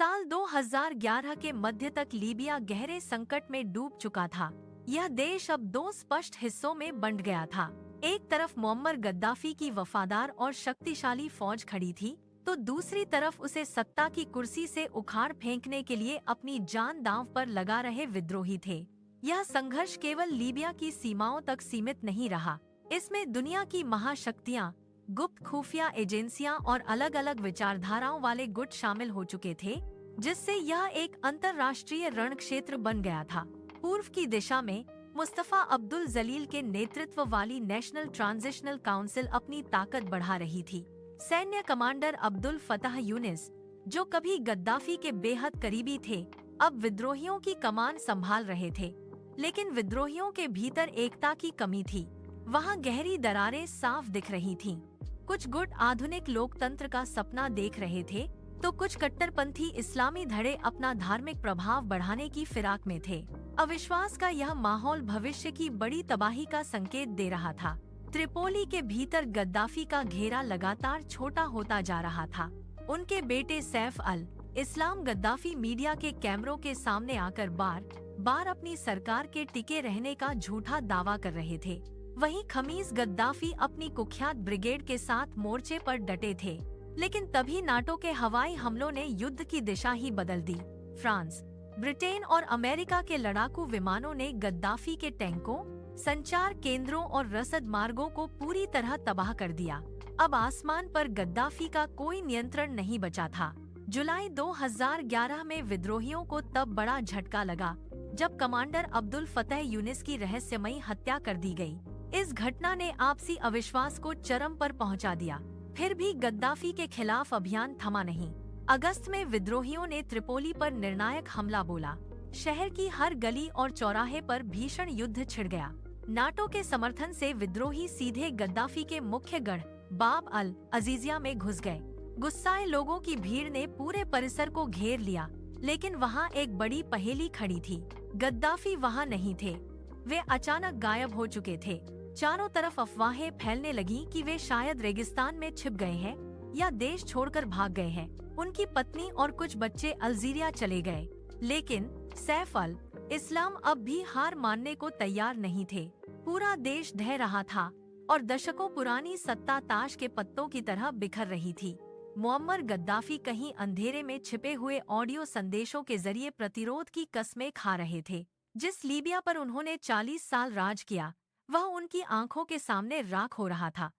साल 2011 के मध्य तक लीबिया गहरे संकट में डूब चुका था। यह देश अब दो स्पष्ट हिस्सों में बंट गया था। एक तरफ मुअम्मर गद्दाफी की वफादार और शक्तिशाली फौज खड़ी थी, तो दूसरी तरफ उसे सत्ता की कुर्सी से उखाड़ फेंकने के लिए अपनी जान दांव पर लगा रहे विद्रोही थे। यह संघर्ष केवल लीबिया की सीमाओं तक सीमित नहीं रहा। इसमें दुनिया की महाशक्तियां, गुप्त खुफिया एजेंसियां और अलग अलग विचारधाराओं वाले गुट शामिल हो चुके थे, जिससे यह एक अंतर्राष्ट्रीय रण क्षेत्र बन गया था। पूर्व की दिशा में मुस्तफा अब्दुल जलील के नेतृत्व वाली नेशनल ट्रांजिशनल काउंसिल अपनी ताकत बढ़ा रही थी। सैन्य कमांडर अब्दुल फताह यूनिस, जो कभी गद्दाफी के बेहद करीबी थे, अब विद्रोहियों की कमान संभाल रहे थे। लेकिन विद्रोहियों के भीतर एकता की कमी थी। वहाँ गहरी दरारें साफ दिख रही थीं। कुछ गुट आधुनिक लोकतंत्र का सपना देख रहे थे, तो कुछ कट्टरपंथी इस्लामी धड़े अपना धार्मिक प्रभाव बढ़ाने की फिराक में थे। अविश्वास का यह माहौल भविष्य की बड़ी तबाही का संकेत दे रहा था। त्रिपोली के भीतर गद्दाफी का घेरा लगातार छोटा होता जा रहा था। उनके बेटे सैफ अल इस्लाम गद्दाफी मीडिया के कैमरों के सामने आकर बार बार अपनी सरकार के टिके रहने का झूठा दावा कर रहे थे। वहीं खमीस गद्दाफी अपनी कुख्यात ब्रिगेड के साथ मोर्चे पर डटे थे। लेकिन तभी नाटो के हवाई हमलों ने युद्ध की दिशा ही बदल दी। फ्रांस, ब्रिटेन और अमेरिका के लड़ाकू विमानों ने गद्दाफी के टैंकों, संचार केंद्रों और रसद मार्गों को पूरी तरह तबाह कर दिया। अब आसमान पर गद्दाफी का कोई नियंत्रण नहीं बचा था। जुलाई 2011 में विद्रोहियों को तब बड़ा झटका लगा जब कमांडर अब्दुल फतह यूनिस की रहस्यमयी हत्या कर दी गई। इस घटना ने आपसी अविश्वास को चरम पर पहुंचा दिया। फिर भी गद्दाफी के खिलाफ अभियान थमा नहीं। अगस्त में विद्रोहियों ने त्रिपोली पर निर्णायक हमला बोला। शहर की हर गली और चौराहे पर भीषण युद्ध छिड़ गया। नाटो के समर्थन से विद्रोही सीधे गद्दाफी के मुख्य गढ़ बाब अल अजीजिया में घुस गए। गुस्साए लोगों की भीड़ ने पूरे परिसर को घेर लिया, लेकिन वहाँ एक बड़ी पहेली खड़ी थी। गद्दाफी वहाँ नहीं थे। वे अचानक गायब हो चुके थे। चारों तरफ अफवाहें फैलने लगी कि वे शायद रेगिस्तान में छिप गए हैं या देश छोड़कर भाग गए हैं। उनकी पत्नी और कुछ बच्चे अल्जीरिया चले गए। लेकिन सैफ अल इस्लाम अब भी हार मानने को तैयार नहीं थे। पूरा देश ढह रहा था और दशकों पुरानी सत्ता ताश के पत्तों की तरह बिखर रही थी। मुअम्मर गद्दाफी कहीं अंधेरे में छिपे हुए ऑडियो संदेशों के जरिए प्रतिरोध की कस्में खा रहे थे। जिस लीबिया पर उन्होंने 40 साल राज किया, वह उनकी आंखों के सामने राख हो रहा था।